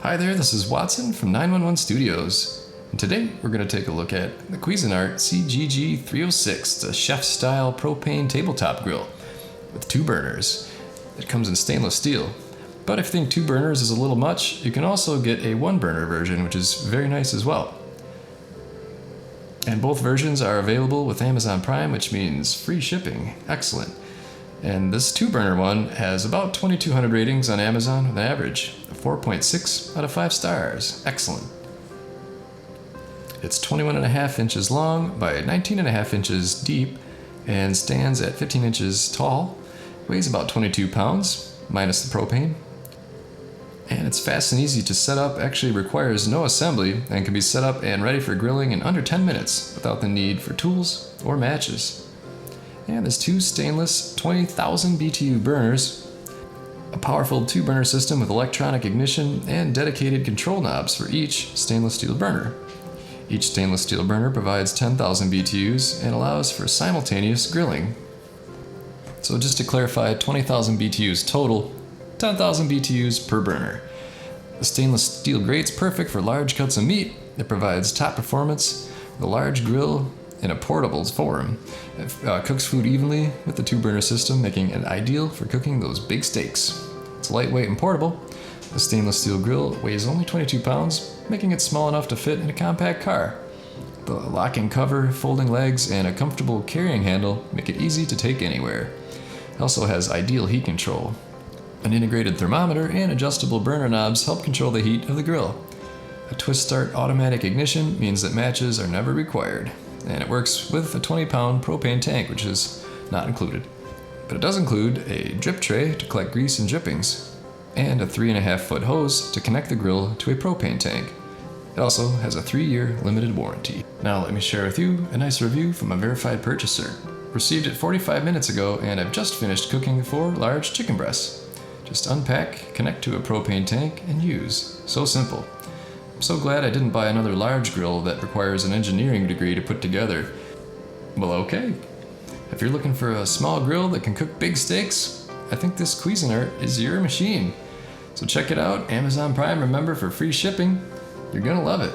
Hi there, this is Watson from 911 Studios, and today we're going to take a look at the Cuisinart CGG 306. It's a chef-style propane tabletop grill with 2 burners. It comes in stainless steel, but if you think 2 burners is a little much, you can also get a 1-burner version, which is very nice as well. And both versions are available with Amazon Prime, which means free shipping. Excellent. And this 2-burner one has about 2,200 ratings on Amazon with an average of 4.6 out of 5 stars. Excellent. It's 21.5 inches long by 19.5 inches deep and stands at 15 inches tall. Weighs about 22 pounds, minus the propane. And it's fast and easy to set up, actually requires no assembly, and can be set up and ready for grilling in under 10 minutes without the need for tools or matches. And there's 2 stainless 20,000 BTU burners, a powerful 2-burner system with electronic ignition and dedicated control knobs for each stainless steel burner. Each stainless steel burner provides 10,000 BTUs and allows for simultaneous grilling. So just to clarify, 20,000 BTUs total, 10,000 BTUs per burner. The stainless steel grate's perfect for large cuts of meat. It provides top performance with a large grill in a portable form. It cooks food evenly with the 2-burner system, making it ideal for cooking those big steaks. It's lightweight and portable. The stainless steel grill weighs only 22 pounds, making it small enough to fit in a compact car. The locking cover, folding legs, and a comfortable carrying handle make it easy to take anywhere. It also has ideal heat control. An integrated thermometer and adjustable burner knobs help control the heat of the grill. A twist-start automatic ignition means that matches are never required. And it works with a 20-pound propane tank, which is not included. But it does include a drip tray to collect grease and drippings, and a 3.5-foot hose to connect the grill to a propane tank. It also has a 3-year limited warranty. Now let me share with you a nice review from a verified purchaser. Received it 45 minutes ago, and I've just finished cooking 4 large chicken breasts. Just unpack, connect to a propane tank, and use. So simple. I'm so glad I didn't buy another large grill that requires an engineering degree to put together. Well, okay. If you're looking for a small grill that can cook big steaks, I think this Cuisinart is your machine. So check it out, Amazon Prime, remember, for free shipping. You're gonna love it.